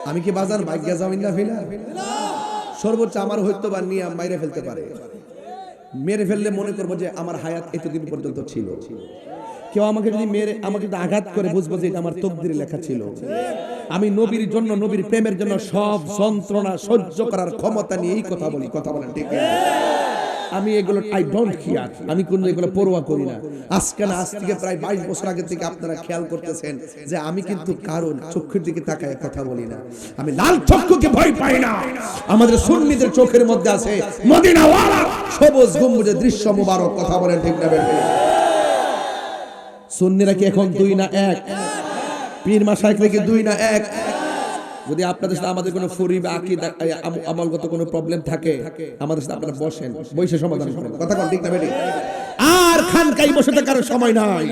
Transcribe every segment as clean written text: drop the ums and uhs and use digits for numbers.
আমি কি বাজার ভাগ্যা জামিন না ফিলা সর্বোচ্চ আমার হয়তো বা নিয়ে মাইরে ফেলতে পারে, মেরে ফেললে মনে করবো যে আমার হায়াত এতদিন পর্যন্ত ছিল। কেউ আমাকে যদি মেরে আমাকে আঘাত করে বুঝবো যে এটা আমার তকদিরে লেখা ছিল। আমি নবীর জন্য, নবীর প্রেমের জন্য সব যন্ত্রণা সহ্য করার ক্ষমতা নিয়ে এই কথা বলি। কথা বলেন ঠিক না? আমি এগুলো আই ডোন্ট কেয়ার, আমি কোনো এগুলো পরোয়া করি না। আজকে না, আজ থেকে প্রায় 22 বছর আগে থেকে আপনারা খেয়াল করতেছেন যে আমি কিন্তু কারণ চোখের দিকে তাকায় কথা বলি না। আমি লাল চক্ষুকে ভয় পাই না। আমাদের সুন্নিদের চোখের মধ্যে আছে মদিনাওয়ালা সবুজ গম্বুজের দৃশ্য মুবারক। কথা বলেন ঠিক না? সুন্নিরা কি এখন 2 না 1? পীর মাশায়েখরা কি 2 না 1? যদি আপনাদের সাথে আমাদের কোনো ফুরি বা আকীদা আমলগত কোনো প্রবলেম থাকে, আমাদের সাথে আপনারা বসেন, বসে সমাধান করেন। কথা কোন ঠিক না বেটি? আর খানকাই বসে থাকার সময় নাই।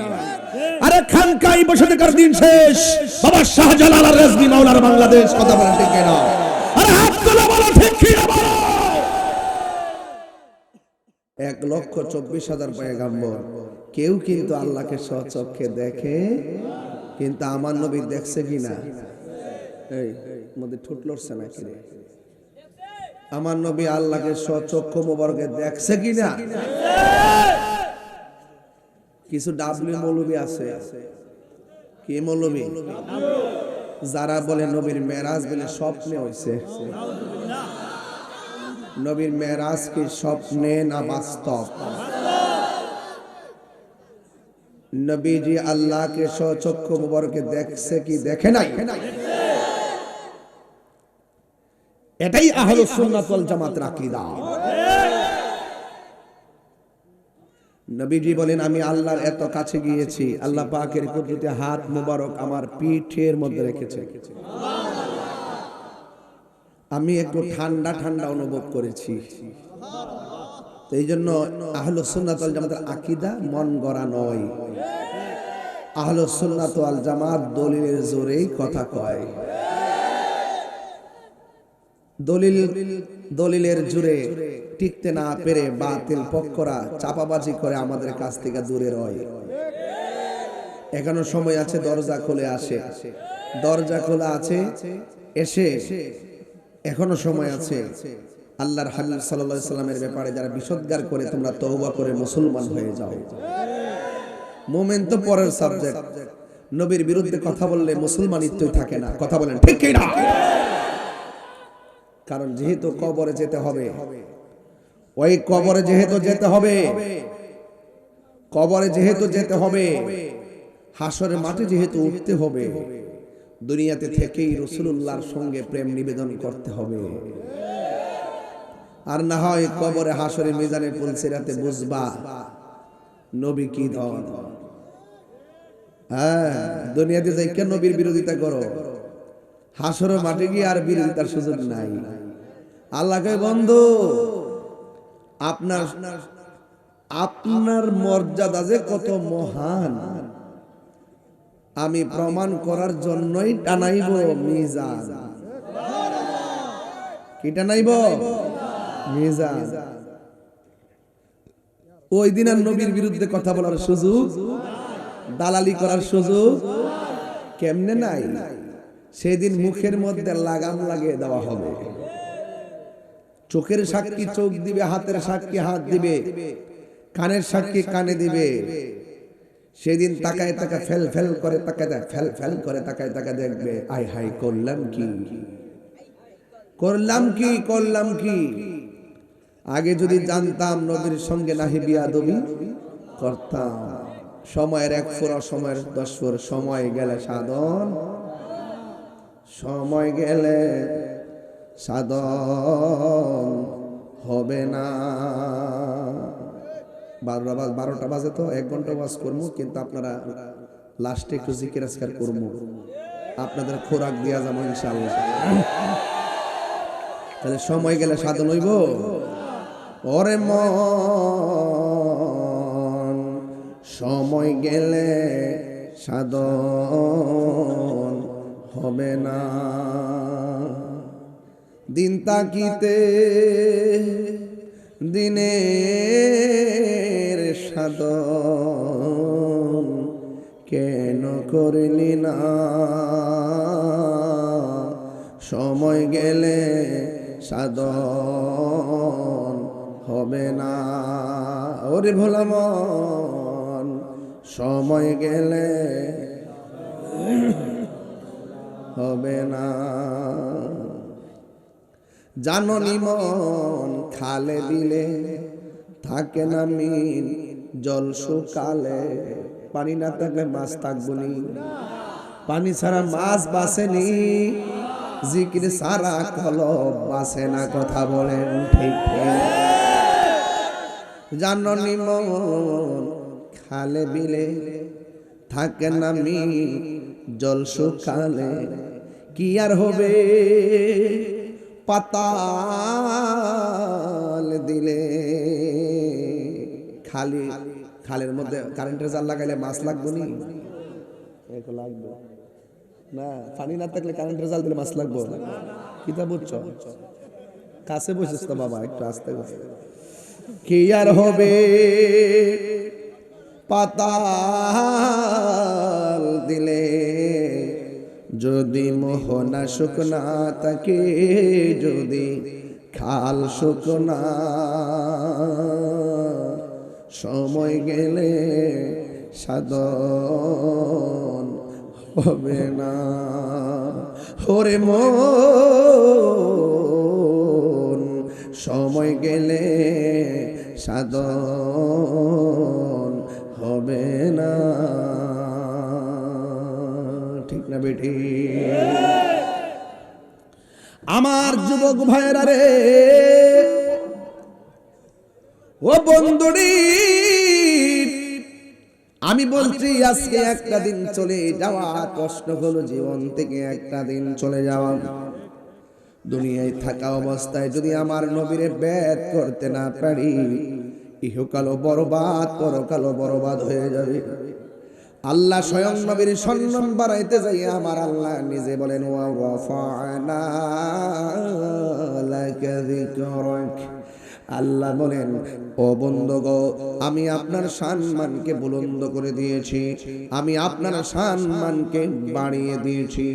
আরে খানকাই বসে থাকার দিন শেষ। বাবা শাহজালাল আর রেজভী মাওলার বাংলাদেশ। কথা বলেন ঠিক না? আরে হাত তুলে বলো ঠিক কি না বলো। 1,24,000 পয়গাম্বর, কেউ কিন্তু আল্লাহকে স্বচক্ষে দেখে, কিন্তু আমার নবী দেখছে কিনা? এই মধ্যে ঠোঁট লড়ছে নাকি রে? আমার নবী আল্লাহকে স্বচক্ষু মোবারকে দেখছে কিনা? কিছু ডাবলি মৌলবী আছে, কি মৌলবী? যারা বলে নবীর মেরাজ বলে স্বপ্নে হইছে। নবীর মেরাজ কি স্বপ্নে না বাস্তব? নবীজি আল্লাহকে স্বচক্ষু মোবারকে দেখছে কি দেখে নাই? এটাই আহলুস সুন্নাত ওয়াল জামাতের আকীদা। নবীজি বলেন আমি আল্লাহর এত কাছে গিয়েছি, আল্লাহ পাকের কুদরতি হাত মোবারক আমার পিঠের মধ্যে রেখেছে। আমি একটু ঠান্ডা ঠান্ডা অনুভব করেছি। তো এই জন্য আহলুস সুন্নাত ওয়াল জামাতের আকীদা মন গড়া নয়। আহলুস সুন্নাত ওয়াল জামাত দলিলের জোরেই কথা কয়। দলিলের জুড়ে টিকতে না পেরে বাতিল পক্ষরা চাপাবাজি করে আমাদের কাছ থেকে দূরে রয়। এখনো সময় আছে, দরজা খুলে আসে, দরজা খোলা আছে, এসে এখনো সময় আছে। আল্লাহর হাবিব সাল্লাল্লাহু আলাইহি সাল্লামের ব্যাপারে যারা বিষোদ্গার করে তোমরা তওবা করে মুসলমান হয়ে যাও। মুমিন তো পরের সাবজেক্ট। নবীর বিরুদ্ধে কথা বললে মুসলমানিত্বই থাকে না। কথা বলেন ঠিক কি না? কারণ যেহেতু কবরে যেতে হবে, ওই কবরে যেহেতু যেতে হবে, কবরে যেহেতু যেতে হবে, হাসরের মাঠে যেহেতু উঠতে হবে, দুনিয়াতে থেকেই রাসূলুল্লাহর সঙ্গে প্রেম নিবেদন করতে হবে। আর না হয় কবরে হাসরে মিজানে পুলসিরাতে বুঝবা নবী কি ধন। হ্যাঁ, দুনিয়াতে যাই কেন নবীর বিরোধিতা করো, হাসরের মাঠে গিয়ে আর বিরোধিতার সুযোগ নাই। আল্লাহ কয় বন্ধু আপনার আপনার মর্যাদা যে কত মহান আমি প্রমাণ করার জন্যই টানাইব মিজান। কি টানাইব? মিজান। ওই দিন আর নবীর বিরুদ্ধে কথা বলার সুযোগ, দালালি করার সুযোগ কেমনে নাই? সেদিন মুখের মধ্যে লাগাম লাগিয়ে দেওয়া হবে। চোখের সাক্ষী চোখ দিবে, হাতের সাক্ষী হাত দিবে, কানের সাক্ষী কানে দিবে। সেদিন তাকায় তাকায় ফেল ফেল করে তাকায়, ফেল ফেল করে তাকায় তাকায় দেখবে আয় হাই করলাম কি, করলাম কি, করলাম কি। আগে যদি জানতাম নবীর সঙ্গে নাহি বিয়াদবি করতাম। সময়ের 1 ফুরা, সময়ের 10 ফুর, সময় গেলে সাধন, সময় গেলে সাধন হবে না। 12টা বাজে তো 1 ঘন্টা ওয়াজ করবো, কিন্তু আপনারা লাস্টে একটু জিকির আজকার করবো, আপনাদের খোরাক দিয়া যাবো ইনশাআল্লাহ। তাহলে সময় গেলে সাধন হইব। ওরে মন সময় গেলে সাধন হবে না। দিন তাকিতে দিনের সাধন কেন করলি না, সময় গেলে সাধন হবে না। ওরে ভোলা মন, সময় গেলে হবে না। জাননি মন, খালে বিলে থাকে না মিল, জল শুকালে পানি না থাকলে মাছ থাকবো নি, পানি ছাড়া মাছ বাসেনি, জিকির সারা কলব বাসে না। কথা বলেন ঠিক ঠিক? জাননি মন, খালে বিলে থাকে না মিল, জল শুকালে কি আর হবে, পাতাল দিলে। খালের মধ্যে কারেন্টের জাল লাগাইলে মাছ লাগবে নি? লাগবে না। পানি না থাকলে কারেন্টের জাল দিলে মাছ লাগবে? কিতা বুঝছ? কাছে বসেছ তো বাবা, একটু আস্তে আস্তে। কি আর হবে, পাতাল দিলে। যদি মোহনা শুকনা থাকে, যদি খাল শুকনা, সময় গেলে সাধন হবে না। ওরে মন, সময় গেলে সাধন হবে না। ঠিক না বেটি? আমার যুবক ভাইরা রে, ও বন্ধুরি, আমি বলছি আজকে একটা দিন চলে যাওয়া কষ্ট হলো, জীবন থেকে একটা দিন চলে যাওয়া। দুনিয়ায় থাকা অবস্থায় যদি আমার নবীরে ব্যাত করতে না পারি, ইহকালও বরবাদ, পরকালও বরবাদ হয়ে যাবে। আল্লাহ স্বয়ং নবীর সম্মান বাড়াইতে যাই আমার আল্লাহ নিজে বলেন, ওয়া রাফা'না লাকা যিকরাক। আল্লাহ বলেন, ও বন্ধুগো, আমি আপনার সম্মানকে বুলন্দ করে দিয়েছি, আমি আপনার সম্মানকে বাড়িয়ে দিয়েছি।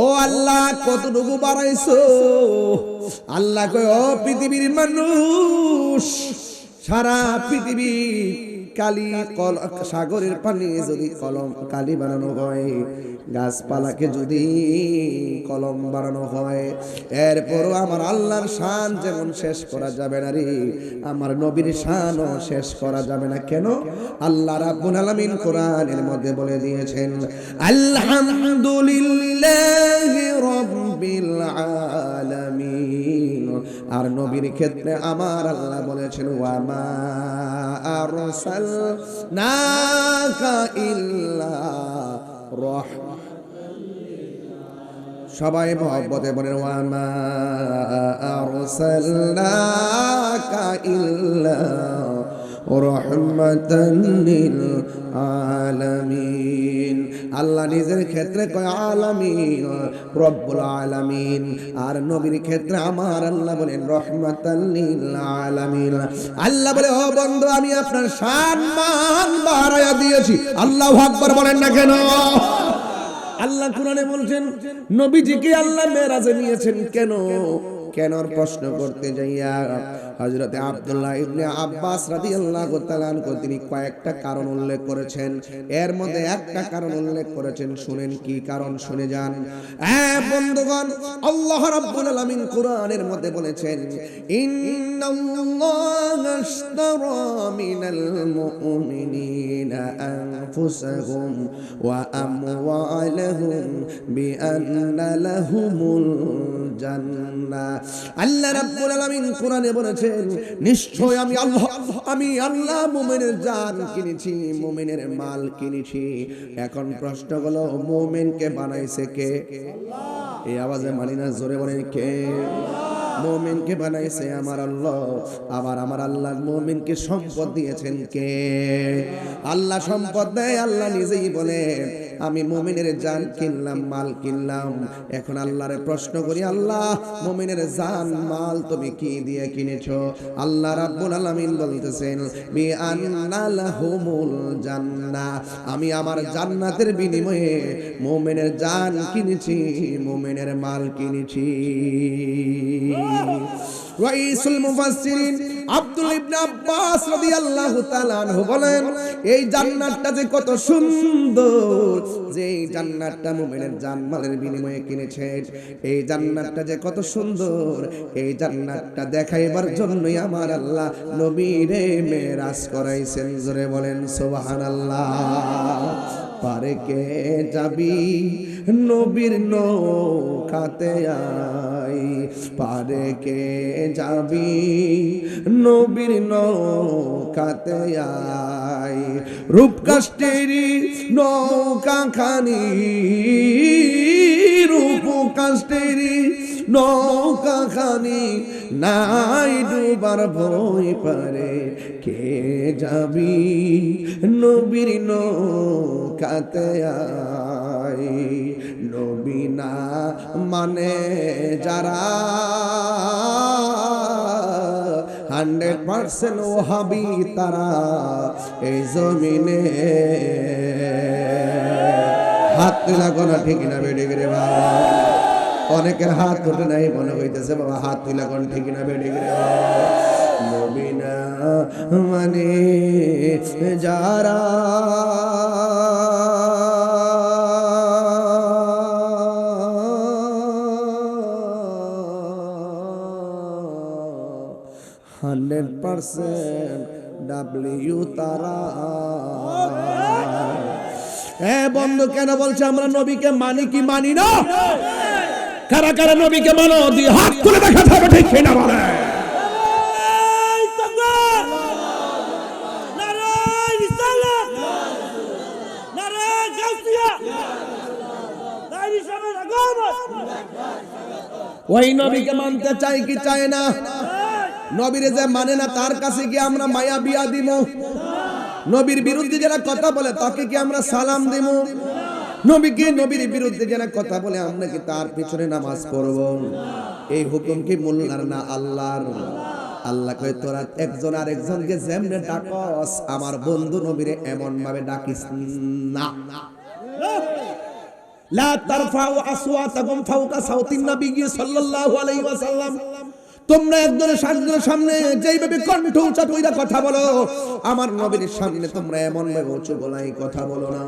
ও আল্লাহ, কতটুকু বাড়াইছো? আল্লাহ কয়, ও পৃথিবীর মানুষ, সারা পৃথিবী কালি সাগরের পানি যদি কলম কালি বানানো হয়, গাছপালাকে যদি কলম বানানো হয়, এরপরও আমার আল্লাহর শান যেমন শেষ করা যাবে না রে, আমার নবীর শানও শেষ করা যাবে না। কেন? আল্লাহ রাব্বুল আলামিন কোরআনের মধ্যে বলে দিয়েছেন, আলহামদুলিল্লাহি রাব্বিল আলামিন। আর নবীর ক্ষেত্রে আমার আল্লাহ বলেছেন, ওয়া মা আরসালনাকা ইল্লা রাহমাতাল লিল আলামিন। সবাই মহব্বতে বলেন, ওয়া মা আরসালনাকা ইল্লা রাহমাতাল লিল আলামিন। আল্লাহ নিজের ক্ষেত্রে কয় আলামিন, রব্বুল আলামিন। আর নবীর ক্ষেত্রে আমার আল্লাহ বলেন রাহমাতাল লিল আলামিন। আল্লাহ বলে, ও বন্ধু, আমি আপনার সম্মান বাড়ায়া দিয়েছি। আল্লাহু আকবার বলেন না কেন? আল্লাহ কোরআনে বলছেন, নবীজিকে আল্লাহ মেরাজে নিয়েছেন কেন? কেনর প্রশ্ন করতে যাইয়া হযরতে আব্দুল্লাহ ইবনে আব্বাস রাদিয়াল্লাহু তাআলা আনহু তিনি কয়েকটা কারণ উল্লেখ করেছেন। এর মধ্যে একটা কারণ উল্লেখ করেছেন, শুনেন কি কারণ, শুনে যান। বন্ধুগণ, আল্লাহ রাব্বুল আলামিন কোরআনের মধ্যে বলেছেন, ইন্নাল্লাহা আশতারা মিনাল মুমিনিনা আনফুসাহুম ওয়া আমওয়ালাহুম বিআন্না লাহুমুল জান্নাহ। আল্লাহ রাব্বুল আলামিন কোরআনে বলেছেন, নিশ্চয় আমি আল্লাহ মুমিনের জান কিনেছি, মুমিনের মাল কিনেছি। এখন প্রশ্ন হলো, মুমিনকে বানাইছে কে? আল্লাহ। এই আওয়াজে মানি না, জোরে বলেন কে? মুমিনকে বানাইছে আমার আল্লাহ। আবার আমার আল্লাহ মুমিনকে সম্পদ দিয়েছেন কে? আল্লাহ সম্পদ দেয়, আল্লাহ নিজেই বলেন, আমি মুমিনের জান কিনলাম, মাল কিনলাম। এখন আল্লাহরে প্রশ্ন করি, আল্লাহ মুমিনের জান মাল তুমি কি দিয়ে কিনেছো? আল্লাহ রাব্বুল আলামিন বলতেছেন বি আন্না লাহুমুল জান্নাহ, আমি আমার জান্নাতের বিনিময়ে মুমিনের জান কিনেছি, মুমিনের মাল কিনেছি। রাইসুল মুফাসসিরিন আব্দুল ইবনে আব্বাস রাদিয়াল্লাহু তাআলা আনহু বলেন, এই জান্নাতটা যে কত সুন্দর, যে এই জান্নাতটা মুমিনের জানমালের বিনিময়ে কিনেছেন, এই জান্নাতটা যে কত সুন্দর, এই জান্নাতটা দেখাইবার জন্যই আমার আল্লাহ নবীরে মেরাজ করাইছেন। জোরে বলেন সুবহানাল্লাহ। পারে কে যাবি নবীর নৌকাতে আই, পারে কে যাবি নবীর নৌকাতে আই, রূপকাষ্টেরি নৌকা খানি, রূপকাষ্টেরি নৌকা খানি, নাই ডুবার ভয় পারে কে যাবি নবীর নৌকাতে আই। নবী না মানে যারা 100% ওহাবি তারা এই জমিনে। হাত তুলা কোনা ঠিক না বেড়ে গেলে বাবা, অনেকের হাত ওঠে নাই, মনে হইতেছে বাবা হাত তুলা কোন ঠিক না বেড়ে গেলে বাবা। নবী না মানে যারা ডাব্লিউ তারা। বন্ধু কেন বলছে আমরা নবীকে মানি কি মানি না? কারা কারা নবীকে মানো দিয়ে হাত তুলে দেখাতে হবে, ঠিক কিনা বলে? ওই নবীকে মানতে চাই কি চাই না? নবীরে যে মানে না তার কাছে কি আমরা মায়া বিয়া দিব? নবীর বিরুদ্ধে যারা কথা বলে তাকে কি আমরা সালাম দিব? নবীকে নবীর বিরুদ্ধে যারা কথা বলে আমরা কি তার পিছনে নামাজ পড়ব? এই হুকুম কি মোল্লার না আল্লাহর? আল্লাহ কয় তোরা একজন আর একজনকে যেমনে ডাকস আমার বন্ধু নবীরে এমন ভাবে ডাকিস না। লা তারফাউ আসওয়াতাকুম ফাওকা সাউতিন নবী সাল্লাল্লাহু আলাইহি ওয়াসাল্লাম, তোমরা একজনের সামনে যেইভাবে কণ্ঠ উঁচা কইরা কথা বলো, আমার নবীর সামনে তোমরা এমন ভাবে উঁচু গলায় কথা বলো না।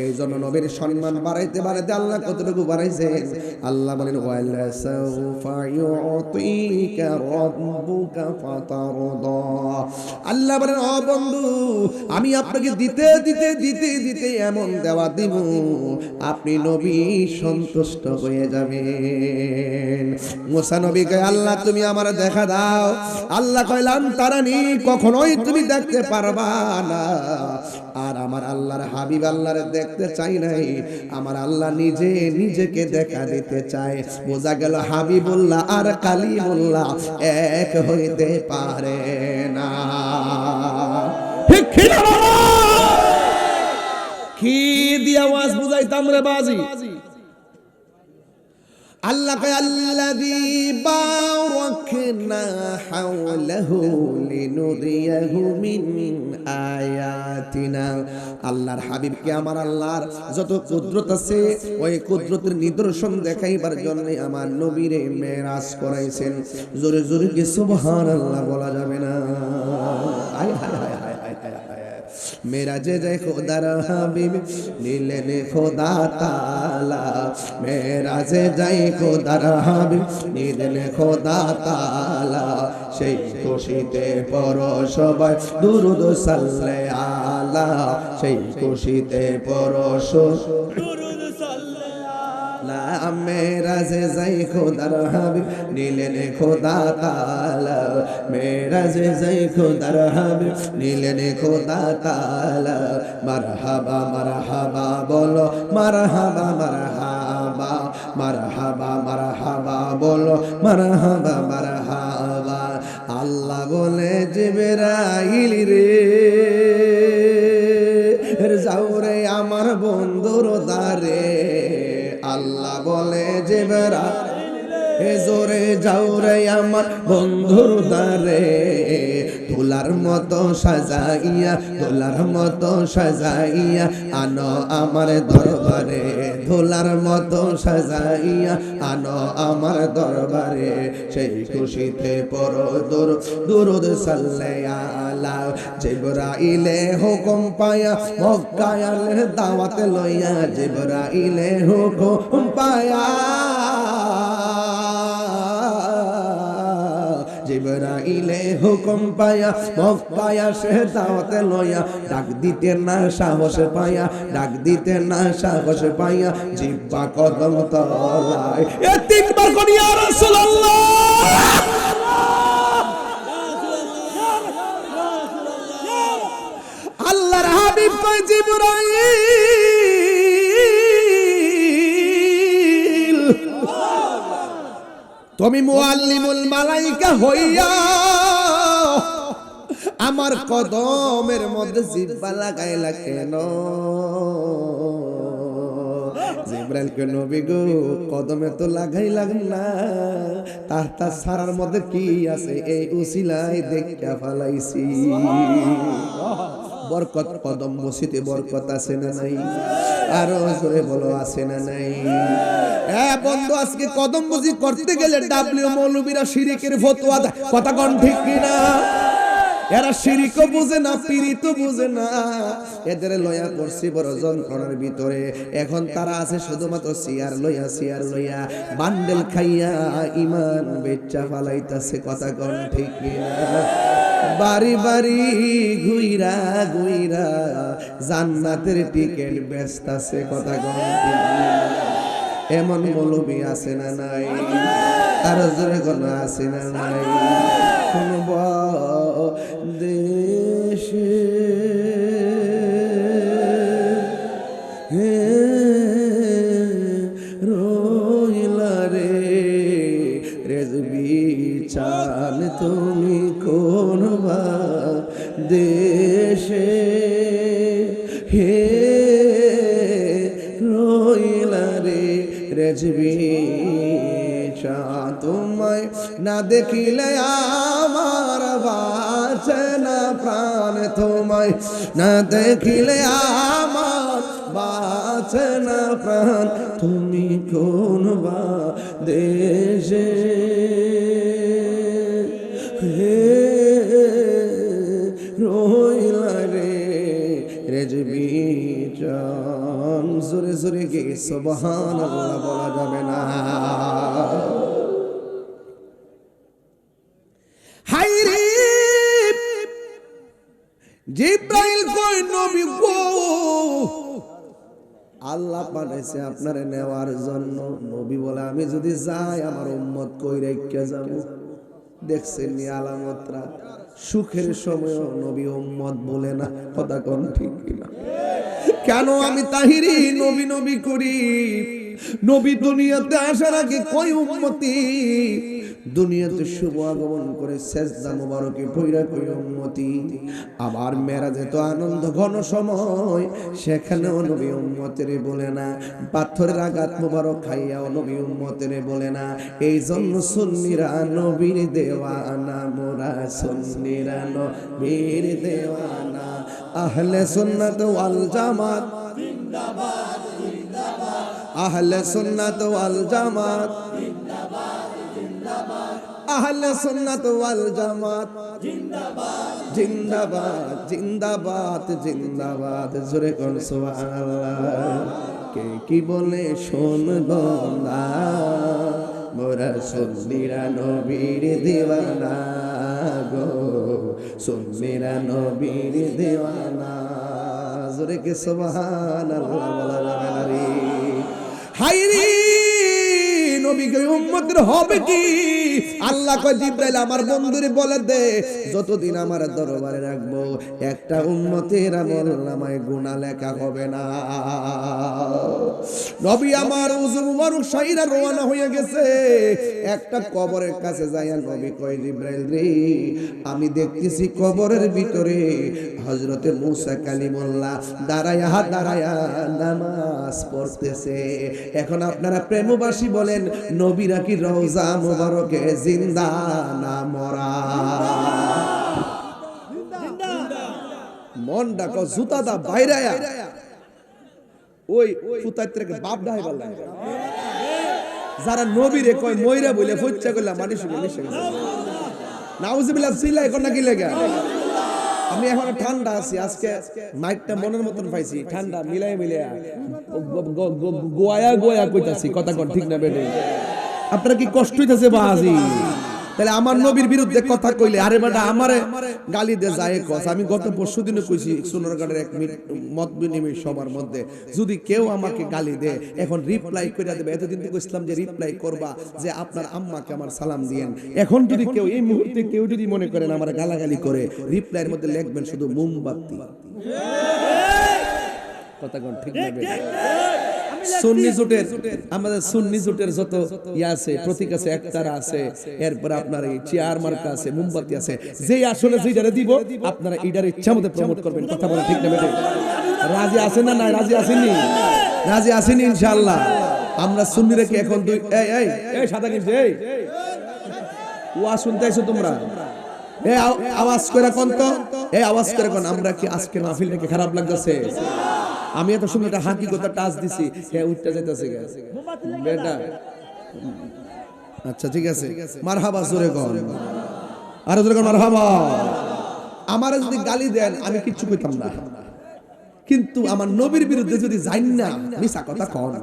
এই জন্য নবীর সম্মান বাড়াইতে বাড়াইতে আল্লাহ কতটুকু বাড়াইছেন? আল্লাহ বলেন ওয়ালা সাউফা ইউতিকা রাব্বুকা ফাতারদা। আল্লাহ বলেন ও বন্ধু, আমি আপনাকে দিতে দিতে দিতে দিতে এমন দেওয়া দিব আপনি নবী সন্তুষ্ট হয়ে যাবেন। মুসা নবী কয় আল্লাহ তুমি আমার দেখা দাও। আল্লাহ কইলাম তারানি কখনোই তুমি দেখতে পারবা না। আর আমার আল্লাহর হাবিব আল্লাহরে দেখতে চাই নাই, আমার আল্লাহ নিজে নিজেকে দেখা দিতে চায়। বোঝা গেল হাবিবুল্লাহ আর কালিমুল্লাহ এক হইতে পারে না। ঠিক কিনা বাবা? কি দিয়ে আওয়াজ বুঝাইতাম রে বাজি? আল্লাহ কয় আল্লাযী বারাকনা হাওলাহু লিনুরিয়াহু মিন আয়াতিনা। আল্লাহর হাবিবকে আমার আল্লাহর যত কুদরত আছে ওই কুদরতের নিদর্শন দেখাইবার জন্য আমার নবীরে মেরাজ করাইছেন। জোরে জোরে কি সুবহানাল্লাহ বলা যাবে না? আয় হায় হায় হায় হায় হায়। মেরাজে যায় খোদার হাবিব নিলেন খোদা তাআলা, মেরাজে যায় খোদার হাবিব নিলেন খোদা তাআলা। সেই খুশিতে পড়ো সবাই দুরূদ সাল্লে আলা, সেই খুশিতে পড়ো দুরূদ সাল্লে আলা। মেরাজে যায় খোদার হাবিব নিলেন খোদা তাআলা, মেরাজে যায় খোদার হাবিব নিলেন খোদা তাআলা। মারহাবা মারহাবা বলো, মারহাবা মারহাবা, মারহাবা মারহাবা বলো, মারহাবা মারহাবা। আল্লাহ বলে জিবরাইল রে যাও রে আমার বন্ধুর জোরে যাও রে আমার বন্ধুর দ্বারে, দোলার মতো সাজাইয়া, দোলার মতো সাজাইয়া আনো আমার দরবারে, দোলার মতো সাজাইয়া আনো আমার দরবারে। সেই খুশিতে পড়ো দুরূদ সাল্লাল্লাহু আলা জিবরাইলে হুকুম পায়া মক্কায় দাওয়াত লইয়া, জিবরাইলে হুকুম পায়া, জিবরাইলে হুকুম পায়া মক্কায় সে দাওয়াত লইয়া, ডাক দিতে না সাহস পায়া, ডাক দিতে না সাহস পায়া জিব্বা কদম তলায় এ তিনবার কোন ইয়া রাসূলুল্লাহ। আল্লাহর হাবিব কয় জিবরাইল তুমি মুআল্লিমুল মালাইকা হইয়া আমার কদমের মধ্যে জিব্বা লাগাইলা কেন? জিবরাইল কে নবী গো কদমে তো লাগাইলাম না, তাহতা সারার মধ্যে কি আছে এই উসিলায় দেখা ফলাইছি। বরকত কদম বসিতে বরকত আছে না নাই? আরো জোরে বলো আছে না নাই? বন্ধু আজকে কদম বসি করতে গেলে ডাব্লিউ মৌলবীরা শিরিকের ফতোয়া দেয়, কথা কোন ঠিক কিনা? এরা শিরিকও বুঝে না, পীড়িতও বুঝে না, এদের লয়া করছি বড় যন্ত্রণার ভিতরে। এখন তারা আছে শুধুমাত্র চেয়ার লইয়া বান্ডেল খাইয়া ইমান বেচা ফালাইতাছে, কথা কোন ঠিক কিনা? বাড়ি বাড়ি ঘুইরা ঘুইরা জান্নাতের টিকেট বেচতাছে, কথা কোন ঠিক কিনা? এমন মৌলবী আছে না নাই? আর জোরে কোন আছে না নাই? কোন দেশে রইলা রে রেজবি চান তুমি কোন দেশে হে রইলা রে রেজবি চা, তোমায় না দেখিলে আমার বাঁচে না প্রাণ, তোমায় না দেখিলে আমার বাঁচে না প্রাণ, তুমি কোন দেশে রইলা রে রেজবি চান। জোরে জোরে গে সুবহানাল্লাহ বলা যাবে না? হায়রে জিবরাইল কই নবী গো আল্লাহ পাঠাইছে আপনারে নেওয়ার জন্য। নবী বলে আমি যদি যাই আমার উম্মত কই রেখে যাব। দেখছেন নি আলামতরা, সুখের সময় নবী উম্মত বলে না, কথা কোন ঠিক কিনা? কেন আমি তাহিরি নবী নবী করি? নবী দুনিয়াতে আসার আগে কই উম্মতি দুনিয়াতে শুভ আগমন করে সেজদা মোবারকে পইরা কই উম্মতি। আবার মেরাজে তো আনন্দ ঘন সময়, সেখানেও নবী উম্মতের বলে না। পাথরের আঘাত মোবারক খাইয়াও নবী উম্মতের বলে না। এই জন্য সুন্নিরা নবীর দেওয়ানা, মোরা সুন্নিরা নবীর দেওয়ানা। আহলে সুন্নাত ওয়াল জামাত জিন্দাবাদ জিন্দাবাদ, আহলে সুন্নাত ওয়াল জামাত জিন্দাবাদ জিন্দাবাদ, আহলে সুন্নাত ওয়াল জামাত জিন্দাবাদ জিন্দাবাদ জিন্দাবাদ জিন্দাবাদ। জোরে কোন সুবহানাল্লাহ। কে কি বলে শুনবো না, মোরা সুন্নিরা নবীর দিওয়ানা গো, সুন্নিরা নবীর দিওয়ানা। জোরে কে সুবহানাল্লাহ বলা যাবে না রে? হায়রে নবীকে উম্মতের হবে কি? আল্লাহ কয় জিবরাইল আমার বন্ধুরে বলে দে যতদিন আমার দরবারে রাখবো একটা উম্মতের আমল নামায় গুনাহ লেখা হবে না। নবী আমার উযু মুবারক সাইরা রওনা হয়ে গেছে। একটা কবরের কাছে যাইয়া নবী কয় জিবরাইল রে আমি দেখতেছি কবরের ভিতরে হযরতে মূসা কালিমুল্লাহ দাঁড়ায়া নামাজ পড়তেছে। এখন আপনারা প্রেমবাসী বলেন নবীরা কি রওজা মুবারকে জিন্দা না মরা? মন ডাকো জুতা দা বাইরায়া ওই ফুতাইত্রকে বাপ ডাই বললা যারা নবীরে কয় ময়রা বলে ফচ্চা করলা মানুষ মিশে গেছে। নাউজুবিল্লাহ সিলাই কোন কি লাগা? আমি এখন ঠান্ডা আছি, আজকে মাইকটা মনের মতন পাইছি, ঠান্ডা মিলাই গোয়া গোয়া কইতাছি, কথা কোন ঠিক না বেটে? আপনারা কি কষ্ট হইতাছে বাজি? তাহলে আমার নবীর বিরুদ্ধে কথা কইলে আরে বেটা আমারে গালি দে যায় কস। আমি গত পরশুদিনে কইছি সোনারগাঁয়ের এক মত বিনিময় সবার মধ্যে, যদি কেউ আমাকে গালি দে এখন রিপ্লাই কইরা দেবে। এতদিন তো কইছিলাম যে রিপ্লাই করবা যে আপনার আম্মাকে আমার সালাম দিয়েন। এখন যদি কেউ এই মুহূর্তে কেউ যদি মনে করেন আমার গালাগালি করে, রিপ্লাইয়ের মধ্যে লিখবেন শুধু মোমবাতি। কথা কোন ঠিক না বেটা? সুন্নি জোটের আমাদের সুন্নি জোটের যত ইয়া আছে, প্রতীক আছে, একতারা আছে, এরপর আপনার এই চেয়ার মার্কা আছে, মোমবাতি আছে, যেই আসলে যেইটারে দিব আপনারা এইটার ইচ্ছা মতো প্রমোট করবেন। কথা বলা ঠিক না বেটা? রাজি আছেন না? না রাজি আসেননি? রাজি আসেনি ইনশাআল্লাহ। আমরা সুন্নিরা কি এখন দুই এই এই এই সাদা গেঞ্জি এই ওয়াজ শুনতেছো তোমরা? এই আওয়াজ করে কোন তো, এই আওয়াজ করে কোন। আমরা কি আজকে মাহফিলটা কি খারাপ লাগতেছে? আমি এত সুন্দর একটা হাকিকতা টাচ দিছি, হে উঠতে যাইতেছে বেটা। আচ্ছা ঠিক আছে, মারহাবা জোরে কোন, আরে জোরে কোন মারহাবা। আমারে যদি গালি দেন আমি কিচ্ছু কইতাম না, কিন্তু আমার নবীর বিরুদ্ধে যদি যাই না মিছা কথা কোন,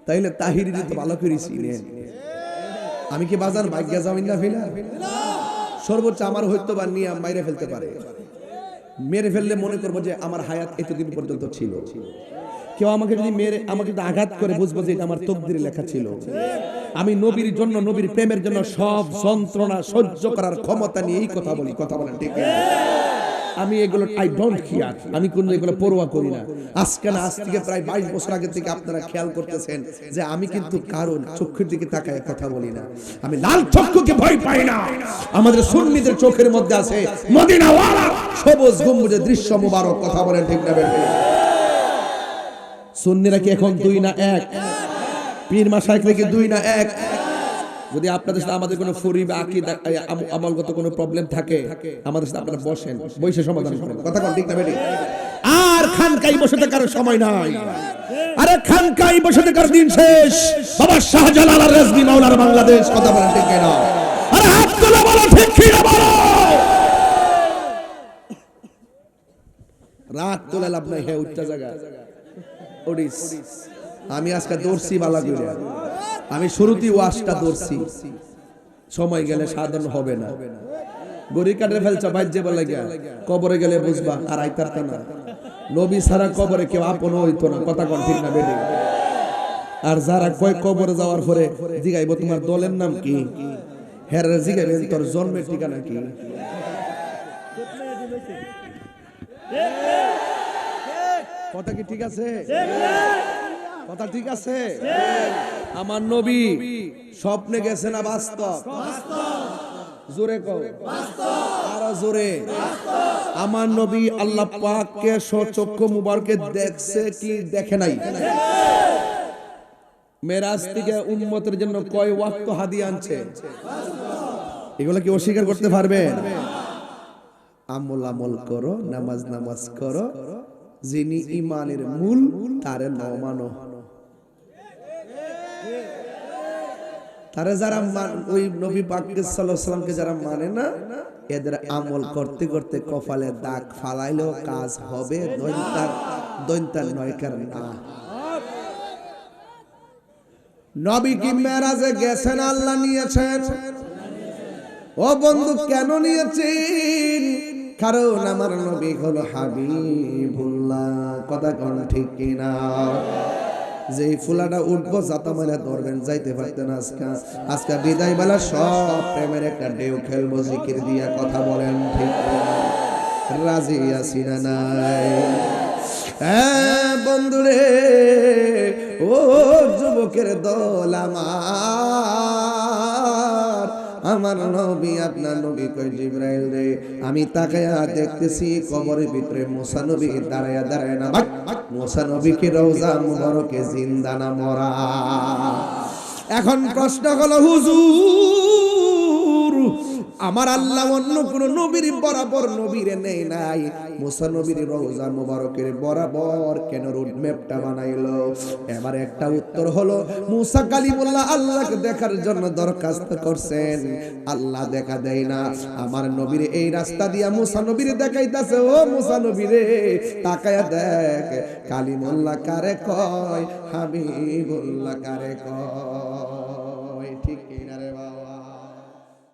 তাইলে তাহিরি তো ভালো করে চিনেন। আমি কি বাজার ভাগ্য যাবেন না ফিলা? সর্বোচ্চ আমার হয়তো বা নিয়ে মাইরে ফেলতে পারে। মেরে ফেললে মনে করবো যে আমার হায়াত এতদিন পর্যন্ত ছিল। কেউ আমাকে যদি মেরে আমাকে আঘাত করে বুঝবো যে এটা আমার তকদিরে লেখা ছিল। আমি নবীর জন্য, নবীর প্রেমের জন্য সব যন্ত্রণা সহ্য করার ক্ষমতা নিয়ে এই কথা বলি। কথা বলেন ঠিক? আমি এগুলো আই ডোন্ট কেয়ার, আমি কোনো এগুলো পরোয়া করি না। আজকে না, আজ থেকে প্রায় 22 বছর আগে থেকে আপনারা খেয়াল করতেছেন যে আমি কিন্তু কারণ চোখের দিকে তাকায় কথা বলি না। আমি লাল চক্ষুকে ভয় পাই না। আমাদের সুন্নিদের চোখের মধ্যে আছে মদিনাওয়ালা সবুজ গম্বুজের দৃশ্য মুবারক। কথা বলেন ঠিক না বেঠিক? সুন্নিরা কি এখন দুই না এক? পীর মাশায়েখ কি দুই না এক? যদি আপনাদের সাথে আমাদের কোনো ফরি বা আকীদা আমলগত কোনো প্রবলেম থাকে আমাদের সাথে আপনারা বসেন, বসে সমাধান করেন। কথা কোন ঠিক না বেঠিক? আর খানকাই বসে থাকার সময় নাই। আরে খানকাই বসে থাকার দিন শেষ। বাবা শাহজালাল আর রেজভী মাওলার বাংলাদেশ। কথা বলেন ঠিক না? আরে হাত তুলে বলো ঠিক কি না বলো। রাত তোলা লাভ নাই, হে উচ্চ জায়গা ওডিস। আমি আজকে দর্শি বালা করে, আমি শুরুতেই ওয়াজটা দর্শি, সময় গেলে সাধারণ হবে না। গড়ি কাটে ফেলছ বাজ্যে বলে গিয়া কবরে গেলে বুঝবা আর আইতারতা না। নবী ছাড়া কবরে কেউ আপন হইতো না। কথা কোন ঠিক না বেঠিক? আর যারা কয় কবরে যাওয়ার পরে জিগাইব তোমার দলের নাম কি, হের জিগাইবেন তোর জন্মের ঠিকানা কি। কথা কি ঠিক আছে? কথা ঠিক আছে? আমার নবী স্বপ্নে গেছে না বাস্তব? জোরে কও, আরো জোরে। আমার নবী আল্লাহ পাককে সচক্ষু মুবারকে দেখছে কি দেখে নাই? মেরাজ থেকে উম্মতের জন্য কয় ওয়াক্ত হাদিয়া আনছে? এগুলো কি অস্বীকার করতে পারবেন? আমল আমল করো, নামাজ নামাজ করো, যিনি ইমানের মূল তারে নাও মানো। তারা যারা ওই নবী পাক সাল্লাল্লাহু আলাইহি ওয়াসাল্লামকে যারা মানে না, এদের আমল করতে করতে কপালে দাগ ফালাইলেও কাজ হবে, দৈন্তার নয় কারণ না। নবী কি মেরাজে গেছেন? আল্লাহ নিয়েছেন। ও বন্ধু কেন নিয়েছেন? কারণ আমার নবী হলো হাবিবুল্লাহ। কথা কোন ঠিক কিনা? যে ফুলাটা উঠবো জাতা মারা ধরবেন, যাইতে পারতেন আজকে বিদায় বেলা সব প্রেমের একটা ঢেউ খেলবো জিকির দিয়া। কথা বলেন ঠিক? রাজি আছি না নাই? হ্যাঁ বন্ধুরে, ও যুবকের দল আমার নবী, আপনার নবী কই জিবরাইল রে, আমি তাকায়া দেখতেছি কবরের ভিতরে মুসা নবী দাঁড়ায়া দাঁড়ায় না। মুসা নবী কি রওজা মুবারকে জিন্দা না মরা? এখন প্রশ্ন হলো হুজুর, আমার আল্লাহ অন্য কোন নবীর বরাবর নবীর নেই নাই, মুসা নবীর রওজা মুবারকের বরাবর কেন রুট ম্যাপটা বানাইলো? এবার একটা উত্তর হলো, মুসা কালিমুল্লাহ আল্লাহকে দেখার জন্য দরখাস্ত করছেন, আল্লাহ দেখা দেয় না। আমার নবীর এই রাস্তা দিয়া মুসা নবীর দেখাইতাছে, ও মুসা নবীরে তাকায়া দেখ, কালিমুল্লাহ কারে কয়, হাবিবুল্লাহ কারে কয়। ঠিক